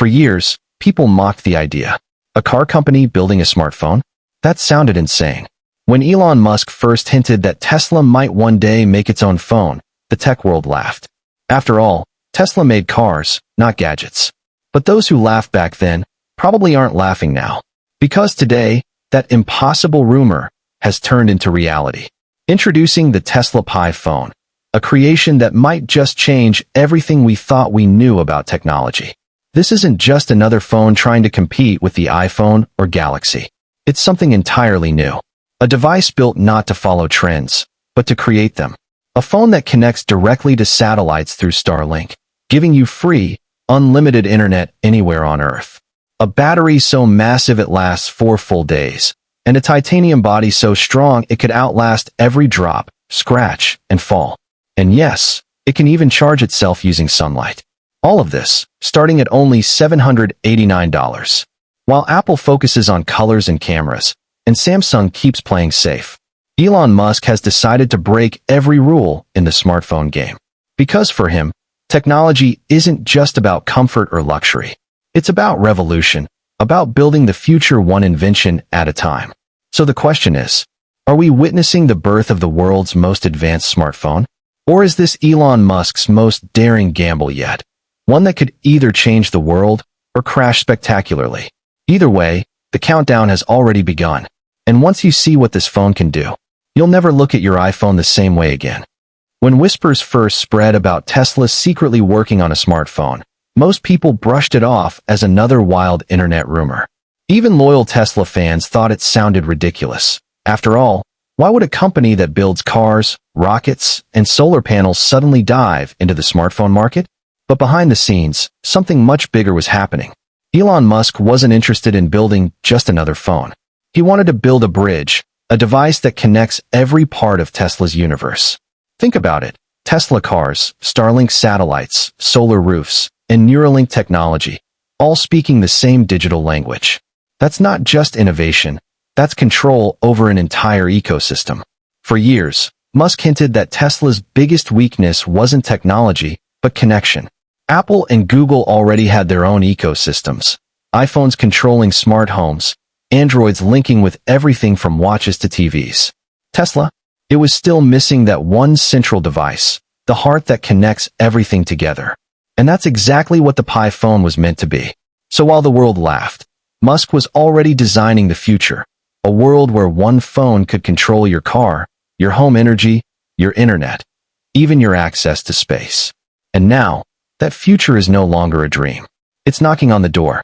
For years, people mocked the idea. A car company building a smartphone? That sounded insane. When Elon Musk first hinted that Tesla might one day make its own phone, the tech world laughed. After all, Tesla made cars, not gadgets. But those who laughed back then probably aren't laughing now. Because today, that impossible rumor has turned into reality. Introducing the Tesla Pi phone, a creation that might just change everything we thought we knew about technology. This isn't just another phone trying to compete with the iPhone or Galaxy. It's something entirely new. A device built not to follow trends, but to create them. A phone that connects directly to satellites through Starlink, giving you free, unlimited internet anywhere on Earth. A battery so massive it lasts 4 full days, and a titanium body so strong it could outlast every drop, scratch, and fall. And yes, it can even charge itself using sunlight. All of this, starting at only $789. While Apple focuses on colors and cameras, and Samsung keeps playing safe, Elon Musk has decided to break every rule in the smartphone game. Because for him, technology isn't just about comfort or luxury. It's about revolution, about building the future one invention at a time. So the question is, are we witnessing the birth of the world's most advanced smartphone? Or is this Elon Musk's most daring gamble yet? One that could either change the world or crash spectacularly. Either way, the countdown has already begun. And once you see what this phone can do, you'll never look at your iPhone the same way again. When whispers first spread about Tesla secretly working on a smartphone, most people brushed it off as another wild internet rumor. Even loyal Tesla fans thought it sounded ridiculous. After all, why would a company that builds cars, rockets, and solar panels suddenly dive into the smartphone market? But behind the scenes, something much bigger was happening. Elon Musk wasn't interested in building just another phone. He wanted to build a bridge, a device that connects every part of Tesla's universe. Think about it. Tesla cars, Starlink satellites, solar roofs, and Neuralink technology, all speaking the same digital language. That's not just innovation, that's control over an entire ecosystem. For years, Musk hinted that Tesla's biggest weakness wasn't technology, but connection. Apple and Google already had their own ecosystems. iPhones controlling smart homes, Androids linking with everything from watches to TVs. Tesla? It was still missing that one central device, the heart that connects everything together. And that's exactly what the Pi phone was meant to be. So while the world laughed, Musk was already designing the future, a world where one phone could control your car, your home energy, your internet, even your access to space. And now, that future is no longer a dream. It's knocking on the door.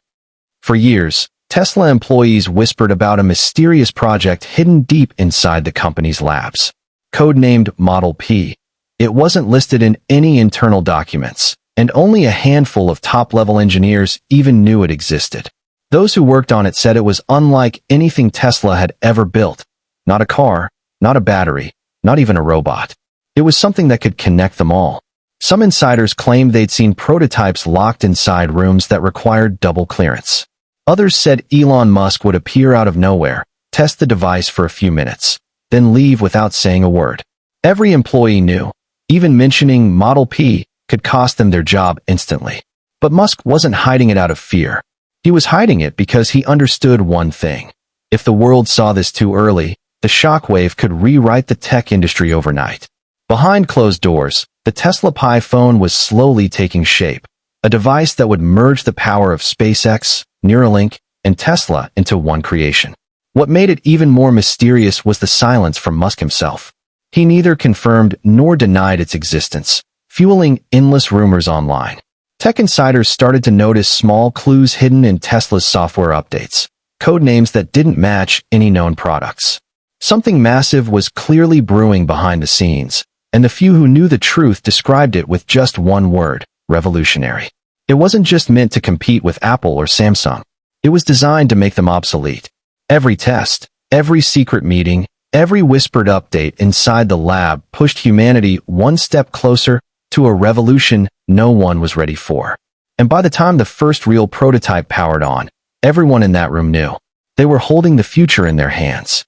For years, Tesla employees whispered about a mysterious project hidden deep inside the company's labs. Codenamed Model P, it wasn't listed in any internal documents, and only a handful of top-level engineers even knew it existed. Those who worked on it said it was unlike anything Tesla had ever built. Not a car, not a battery, not even a robot. It was something that could connect them all. Some insiders claimed they'd seen prototypes locked inside rooms that required double clearance. Others said Elon Musk would appear out of nowhere, test the device for a few minutes, then leave without saying a word. Every employee knew, even mentioning Model P could cost them their job instantly. But Musk wasn't hiding it out of fear. He was hiding it because he understood one thing. If the world saw this too early, the shockwave could rewrite the tech industry overnight. Behind closed doors, the Tesla Pi phone was slowly taking shape, a device that would merge the power of SpaceX, Neuralink, and Tesla into one creation. What made it even more mysterious was the silence from Musk himself. He neither confirmed nor denied its existence, fueling endless rumors online. Tech insiders started to notice small clues hidden in Tesla's software updates, code names that didn't match any known products. Something massive was clearly brewing behind the scenes, and the few who knew the truth described it with just one word: revolutionary. It wasn't just meant to compete with Apple or Samsung. It was designed to make them obsolete. Every test, every secret meeting, every whispered update inside the lab pushed humanity one step closer to a revolution no one was ready for. And by the time the first real prototype powered on, everyone in that room knew. They were holding the future in their hands.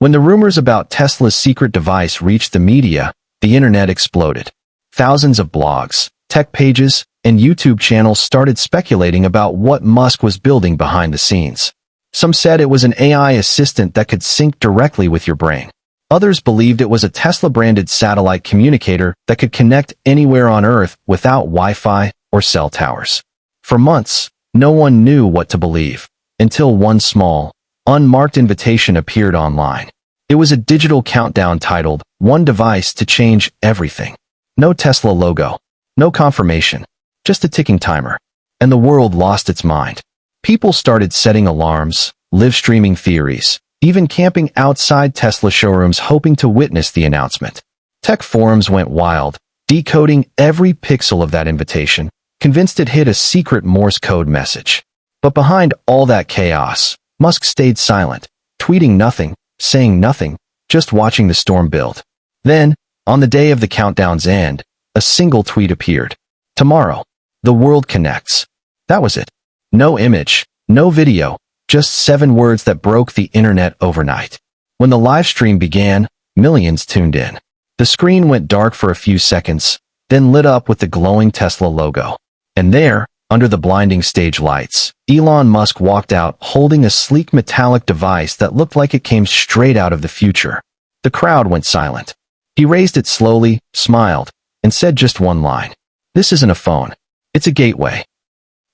When the rumors about Tesla's secret device reached the media, the internet exploded. Thousands of blogs, tech pages, and YouTube channels started speculating about what Musk was building behind the scenes. Some said it was an AI assistant that could sync directly with your brain. Others believed it was a Tesla-branded satellite communicator that could connect anywhere on Earth without Wi-Fi or cell towers. For months, no one knew what to believe, until one small, unmarked invitation appeared online. It was a digital countdown titled, "One device to change everything." No Tesla logo, no confirmation, just a ticking timer. And the world lost its mind. People started setting alarms, live-streaming theories, even camping outside Tesla showrooms hoping to witness the announcement. Tech forums went wild, decoding every pixel of that invitation, convinced it hid a secret Morse code message. But behind all that chaos, Musk stayed silent, tweeting nothing, saying nothing, just watching the storm build. Then, on the day of the countdown's end, a single tweet appeared. "Tomorrow, the world connects." That was it. No image, no video, just 7 words that broke the internet overnight. When the live stream began, millions tuned in. The screen went dark for a few seconds, then lit up with the glowing Tesla logo. And there, under the blinding stage lights, Elon Musk walked out holding a sleek metallic device that looked like it came straight out of the future. The crowd went silent. He raised it slowly, smiled, and said just one line. "This isn't a phone. It's a gateway."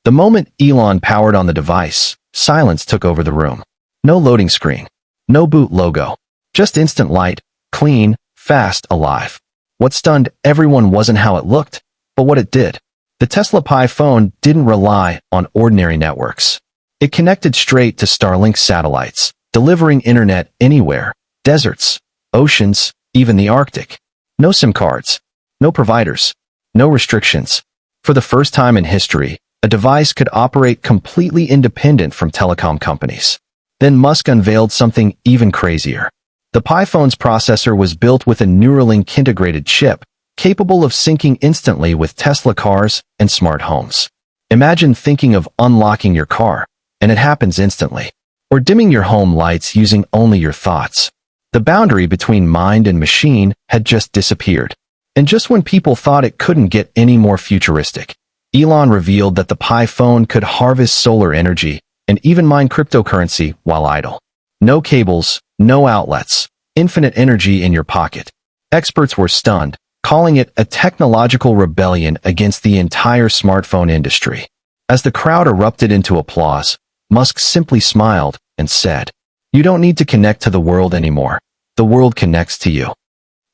The moment Elon powered on the device, silence took over the room. No loading screen. No boot logo. Just instant light, clean, fast, alive. What stunned everyone wasn't how it looked, but what it did. The Tesla Pi phone didn't rely on ordinary networks. It connected straight to Starlink satellites, delivering internet anywhere, deserts, oceans, even the Arctic. No SIM cards. No providers. No restrictions. For the first time in history, a device could operate completely independent from telecom companies. Then Musk unveiled something even crazier. The Pi phone's processor was built with a Neuralink integrated chip, capable of syncing instantly with Tesla cars and smart homes. Imagine thinking of unlocking your car, and it happens instantly. Or dimming your home lights using only your thoughts. The boundary between mind and machine had just disappeared. And just when people thought it couldn't get any more futuristic, Elon revealed that the Pi phone could harvest solar energy and even mine cryptocurrency while idle. No cables, no outlets, infinite energy in your pocket. Experts were stunned, calling it a technological rebellion against the entire smartphone industry. As the crowd erupted into applause, Musk simply smiled and said, "You don't need to connect to the world anymore. The world connects to you."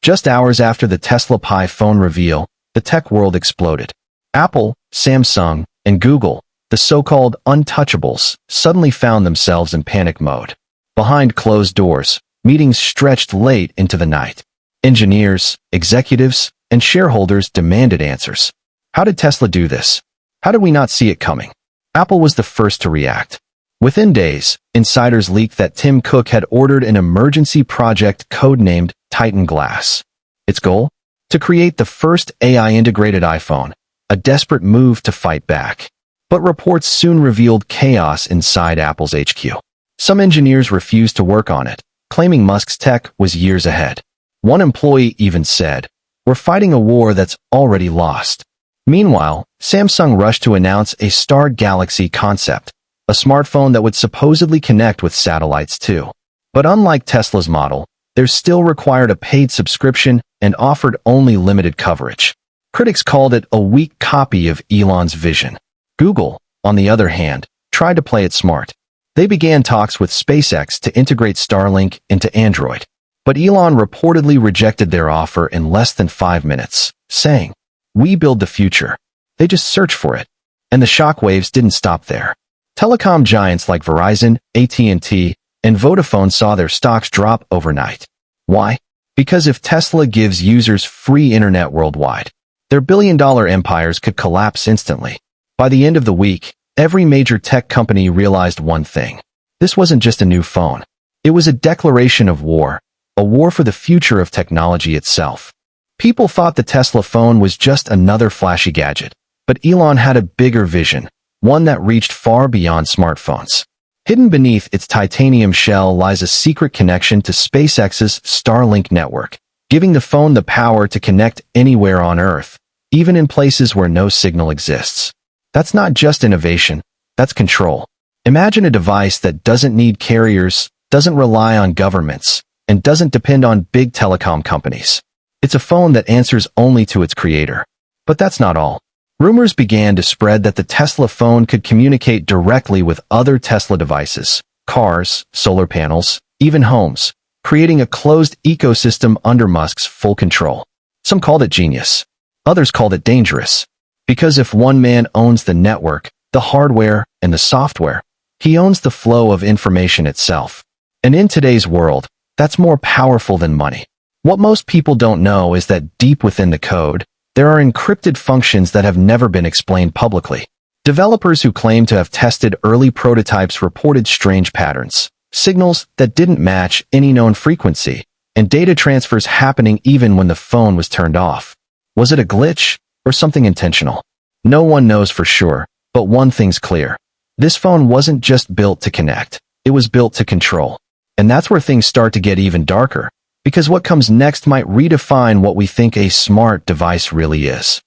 Just hours after the Tesla Pi phone reveal, the tech world exploded. Apple, Samsung, and Google, the so-called untouchables, suddenly found themselves in panic mode. Behind closed doors, meetings stretched late into the night. Engineers, executives, and shareholders demanded answers. How did Tesla do this? How did we not see it coming? Apple was the first to react. Within days, insiders leaked that Tim Cook had ordered an emergency project codenamed Titan Glass. Its goal? To create the first AI-integrated iPhone, a desperate move to fight back. But reports soon revealed chaos inside Apple's HQ. Some engineers refused to work on it, claiming Musk's tech was years ahead. One employee even said, "We're fighting a war that's already lost." Meanwhile, Samsung rushed to announce a Star Galaxy concept, a smartphone that would supposedly connect with satellites too. But unlike Tesla's model, theirs still required a paid subscription and offered only limited coverage. Critics called it a weak copy of Elon's vision. Google, on the other hand, tried to play it smart. They began talks with SpaceX to integrate Starlink into Android. But Elon reportedly rejected their offer in less than 5 minutes, saying, "We build the future. They just search for it." And the shockwaves didn't stop there. Telecom giants like Verizon, AT&T, and Vodafone saw their stocks drop overnight. Why? Because if Tesla gives users free internet worldwide, their billion-dollar empires could collapse instantly. By the end of the week, every major tech company realized one thing. This wasn't just a new phone. It was a declaration of war, a war for the future of technology itself. People thought the Tesla phone was just another flashy gadget, but Elon had a bigger vision, one that reached far beyond smartphones. Hidden beneath its titanium shell lies a secret connection to SpaceX's Starlink network, giving the phone the power to connect anywhere on Earth, even in places where no signal exists. That's not just innovation, that's control. Imagine a device that doesn't need carriers, doesn't rely on governments, and doesn't depend on big telecom companies. It's a phone that answers only to its creator. But that's not all. Rumors began to spread that the Tesla phone could communicate directly with other Tesla devices, cars, solar panels, even homes, creating a closed ecosystem under Musk's full control. Some called it genius. Others called it dangerous. Because if one man owns the network, the hardware, and the software, he owns the flow of information itself. And in today's world, that's more powerful than money. What most people don't know is that deep within the code, there are encrypted functions that have never been explained publicly. Developers who claim to have tested early prototypes reported strange patterns, signals that didn't match any known frequency, and data transfers happening even when the phone was turned off. Was it a glitch or something intentional? No one knows for sure, but one thing's clear. This phone wasn't just built to connect, it was built to control. And that's where things start to get even darker, because what comes next might redefine what we think a smart device really is.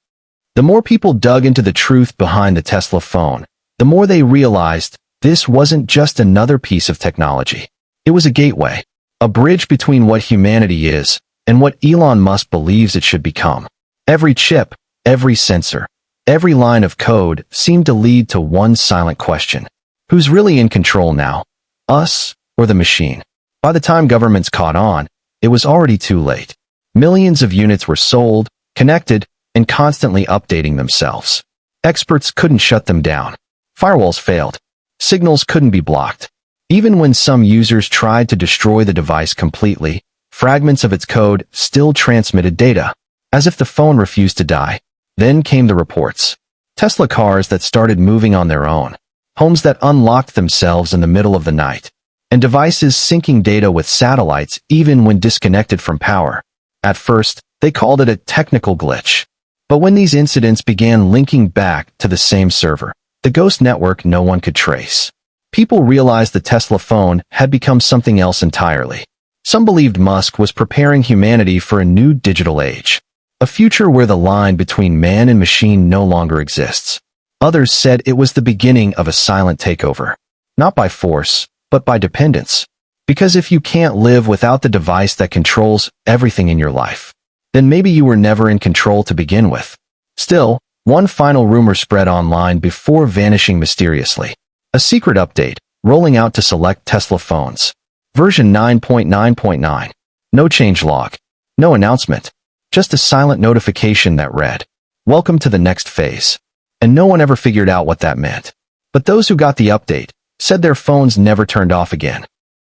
The more people dug into the truth behind the Tesla phone, the more they realized this wasn't just another piece of technology. It was a gateway, a bridge between what humanity is and what Elon Musk believes it should become. Every chip, every sensor, every line of code seemed to lead to one silent question. Who's really in control now? Us or the machine? By the time governments caught on, it was already too late. Millions of units were sold, connected, and constantly updating themselves. Experts couldn't shut them down. Firewalls failed. Signals couldn't be blocked. Even when some users tried to destroy the device completely, fragments of its code still transmitted data, as if the phone refused to die. Then came the reports. Tesla cars that started moving on their own, homes that unlocked themselves in the middle of the night, and devices syncing data with satellites even when disconnected from power. At first, they called it a technical glitch. But when these incidents began linking back to the same server, the ghost network no one could trace, people realized the Tesla phone had become something else entirely. Some believed Musk was preparing humanity for a new digital age, a future where the line between man and machine no longer exists. Others said it was the beginning of a silent takeover, not by force, but by dependence. Because if you can't live without the device that controls everything in your life, then maybe you were never in control to begin with. Still, one final rumor spread online before vanishing mysteriously. A secret update, rolling out to select Tesla phones. Version 9.9.9. No changelog. No announcement. Just a silent notification that read, "Welcome to the next phase." And no one ever figured out what that meant. But those who got the update said their phones never turned off again.